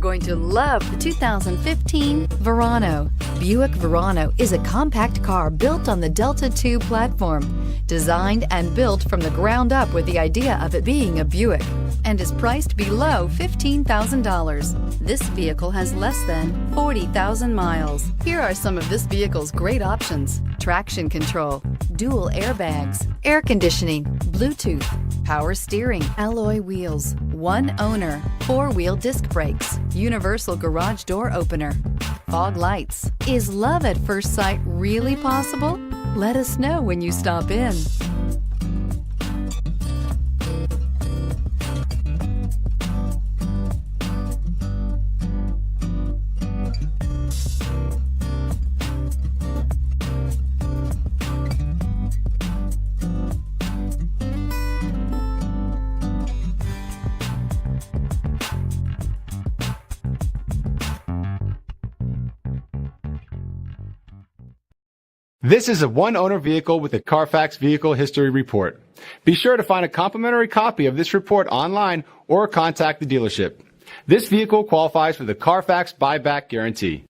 going to love the 2015 Verano. Buick Verano is a compact car built on the Delta II platform, designed and built from the ground up with the idea of it being a Buick, and is priced below $15,000. This vehicle has less than 40,000 miles. Here are some of this vehicle's great options: traction control, dual airbags, air conditioning, Bluetooth, power steering, alloy wheels, one owner, four-wheel disc brakes, universal garage door opener, fog lights. Is love at first sight really possible? Let us know when you stop in. This is a one-owner vehicle with a CARFAX Vehicle History Report. Be sure to find a complimentary copy of this report online or contact the dealership. This vehicle qualifies for the CARFAX Buyback Guarantee.